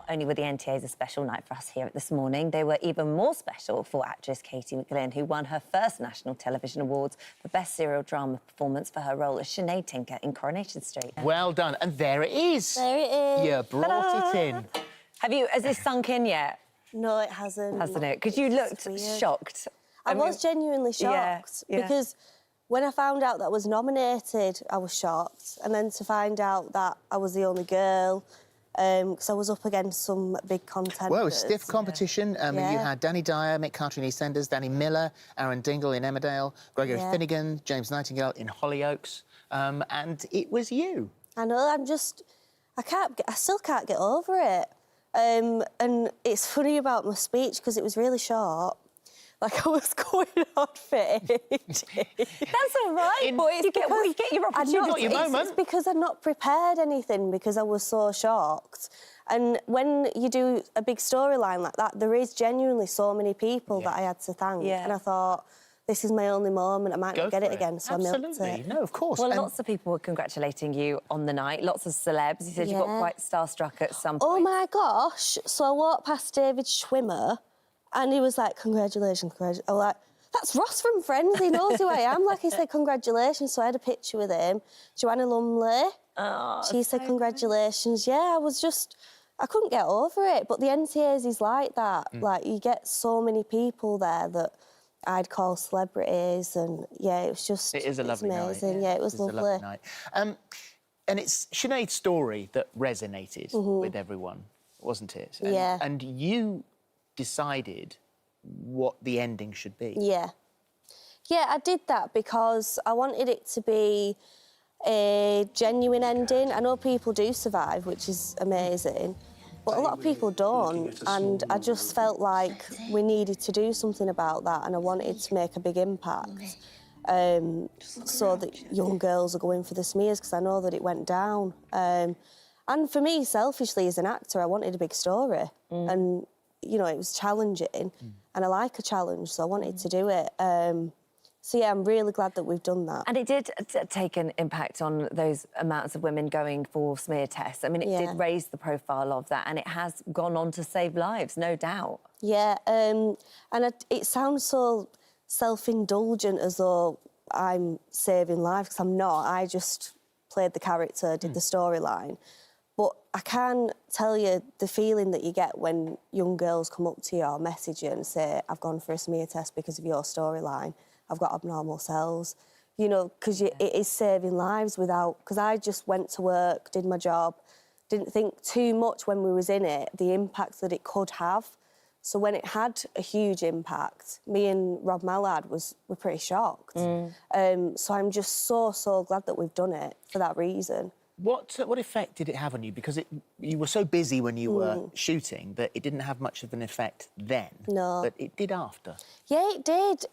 Not only were the NTAs a special night for us here This Morning, they were even more special for actress Katie McGlynn, who won her first National Television Awards for Best Serial Drama Performance for her role as Sinead Tinker in Coronation Street. Well done. And there it is. There it is. You brought it in. Has this sunk in yet? No, it hasn't. Hasn't it? Because you looked shocked. I was genuinely shocked because when I found out that I was nominated, I was shocked. And then to find out that I was the only girl, because I was up against some big contenders. Well, it was stiff competition. You had Danny Dyer, Mick Carter in EastEnders, Danny Miller, Aaron Dingle in Emmerdale, Gregory Finnegan, James Nightingale in Hollyoaks, and it was you. I know, I still can't get over it. And it's funny about my speech because it was really short. Like, I was going on for ages. That's all right, boys. You get your opportunity. It's because I'd not prepared anything because I was so shocked. And when you do a big storyline like that, there is genuinely so many people that I had to thank. And I thought, this is my only moment. I might not get it again, so I milked it. No, of course. Well, lots of people were congratulating you on the night. Lots of celebs. You said you got quite starstruck at some point. Oh, my gosh. So I walked past David Schwimmer and he was like, congratulations, congratulations. I was like, that's Ross from Friends. He knows who I am. Like, he said, congratulations. So I had a picture with him. Joanna Lumley. Oh, she said, congratulations. Yeah, I couldn't get over it. But the NTAs is like that. Like, you get so many people there that I'd call celebrities, and it was just... It is a lovely amazing. night. Yeah, it was lovely. A lovely night. And it's Sinead's story that resonated with everyone, wasn't it? And you decided what the ending should be. Yeah, I did that because I wanted it to be a genuine ending. I know people do survive, which is amazing, but a lot of people don't, and I just felt like we needed to do something about that, and I wanted to make a big impact so that young girls are going for the smears, because I know that it went down. And for me, selfishly, as an actor, I wanted a big story, and, you know, it was challenging, and I like a challenge, so I wanted to do it. So, yeah, I'm really glad that we've done that. And it did take an impact on those amounts of women going for smear tests. I mean, it did raise the profile of that, and it has gone on to save lives, no doubt. Yeah, it sounds so self-indulgent, as though I'm saving lives, because I'm not. I just played the character, did the storyline. But I can tell you the feeling that you get when young girls come up to you or message you and say, I've gone for a smear test because of your storyline. I've got abnormal cells, you know, because it is saving lives without... Because I just went to work, did my job, didn't think too much when we was in it, the impact that it could have. So when it had a huge impact, me and Rob Mallard were pretty shocked. So I'm just so glad that we've done it for that reason. What effect did it have on you? Because you were so busy when you were shooting that it didn't have much of an effect then. No. But it did after. Yeah, it did.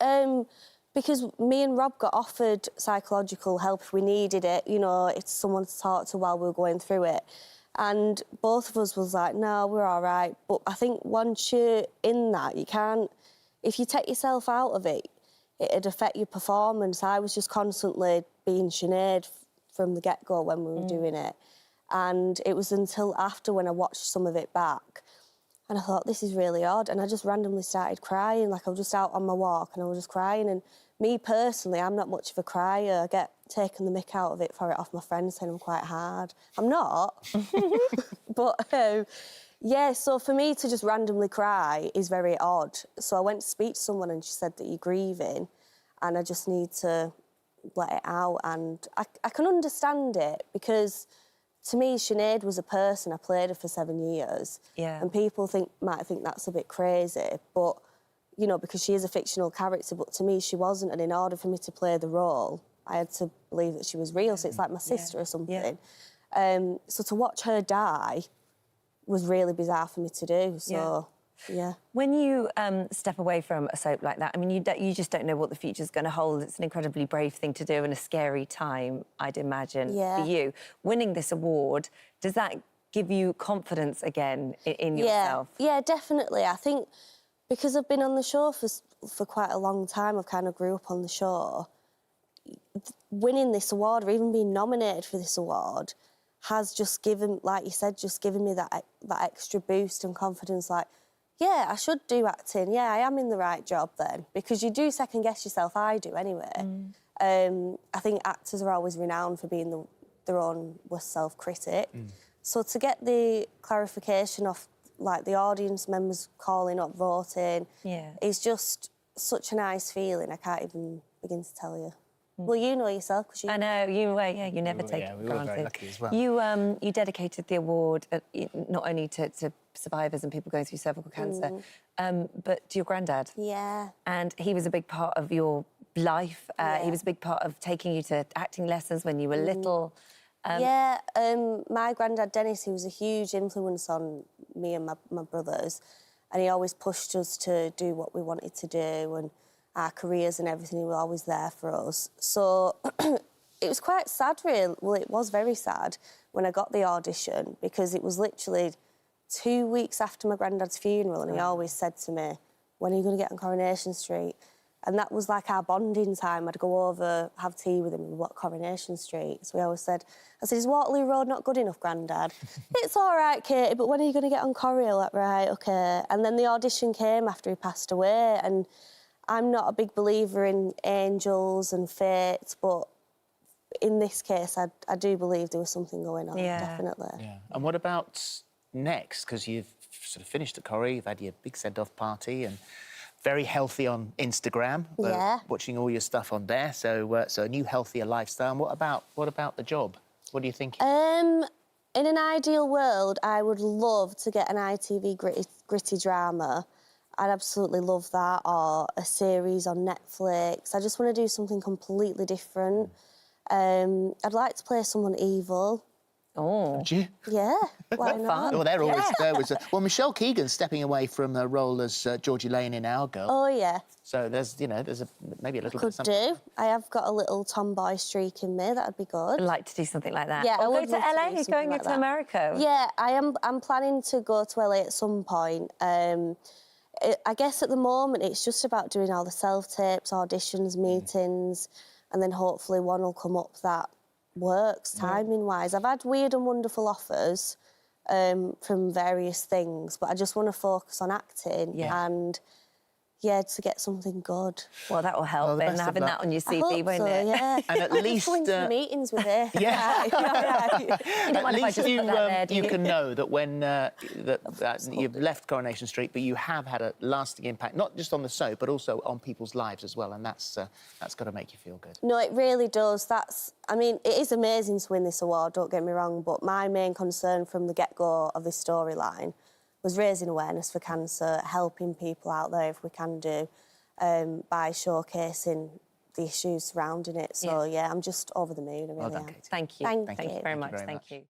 Because me and Rob got offered psychological help if we needed it, you know, it's someone to talk to while we were going through it. And both of us was like, no, we're all right. But I think once you're in that, you can't... If you take yourself out of it, it'd affect your performance. I was just constantly being Sinead from the get-go when we were doing it. And it was until after, when I watched some of it back, and I thought, this is really odd. And I just randomly started crying. Like, I was just out on my walk and I was just crying. And me, personally, I'm not much of a crier. I get taken the mick out of it for it off my friends saying I'm quite hard. I'm not. But, yeah, so for me to just randomly cry is very odd. So I went to speak to someone and she said that you're grieving and I just need to let it out. And I can understand it because... To me, Sinead was a person. I played her for 7 years. Yeah. And people might think that's a bit crazy, but, you know, because she is a fictional character, but to me, she wasn't. And in order for me to play the role, I had to believe that she was real. So it's like my sister or something. So to watch her die was really bizarre for me to do. So, yeah. When you step away from a soap like that, I mean, you just don't know what the future's going to hold. It's an incredibly brave thing to do and a scary time, I'd imagine, for you. Winning this award, does that give you confidence again in yourself? Yeah, definitely. I think because I've been on the show for quite a long time, I've kind of grew up on the show, winning this award or even being nominated for this award, has just given, like you said, just given me that extra boost and confidence, like, yeah, I should do acting. Yeah, I am in the right job then. Because you do second-guess yourself. I do, anyway. I think actors are always renowned for being their own worst self-critic. So to get the clarification of, like, the audience members calling up, voting, is just such a nice feeling. I can't even begin to tell you. Well, you know yourself, because you... I know, you never take it for we granted. were very lucky as well. You dedicated the award not only to survivors and people going through cervical cancer, but to your granddad. Yeah. And he was a big part of your life. He was a big part of taking you to acting lessons when you were little. My granddad, Dennis, he was a huge influence on me and my brothers, and he always pushed us to do what we wanted to do, and our careers and everything, he was always there for us. So it was quite sad, really. Well, it was very sad when I got the audition, because it was literally 2 weeks after my granddad's funeral, and he always said to me, when are you going to get on Coronation Street? And that was like our bonding time. I'd go over, have tea with him, and walk Coronation Street. So he always said, I said, is Waterloo Road not good enough, Grandad? It's all right, Katie, but when are you going to get on Corrie? Like, right, OK. And then the audition came after he passed away, and I'm not a big believer in angels and fate, but in this case, I do believe there was something going on, definitely. Yeah. And what about next? Because you've sort of finished at Corrie, you've had your big send-off party, and very healthy on Instagram. Watching all your stuff on there. So, so a new, healthier lifestyle. And what about the job? What are you thinking? In an ideal world, I would love to get an ITV gritty drama. I'd absolutely love that, or a series on Netflix. I just want to do something completely different. I'd like to play someone evil. Oh. Would you? Yeah, why not? Well, they're always there. Well, Michelle Keegan's stepping away from her role as Georgie Lane in Our Girl. Oh, yeah. So there's maybe a little bit of Could something. do. I have got a little tomboy streak in me. That'd be good. I'd like to do something like that. Yeah, I or would go to love LA. do He's something going like into that. America. Yeah, I'm planning to go to LA at some point. I guess at the moment it's just about doing all the self-tapes, auditions, meetings, and then hopefully one will come up that works timing-wise. I've had weird and wonderful offers from various things, but I just want to focus on acting and, to get something good. Well, that will help then, having that on your CV, won't it? Yeah. And at least... Go into the meetings with it. Yeah. You don't mind if I just put that there, do you? You can know that when you've left Coronation Street, but you have had a lasting impact, not just on the soap, but also on people's lives as well, and that's got to make you feel good. No, it really does. I mean, it is amazing to win this award, don't get me wrong, but my main concern from the get-go of this storyline was raising awareness for cancer, helping people out there if we can do, by showcasing the issues surrounding it. So, I'm just over the moon, I really am. Thank you. Thank you very much. Thank you.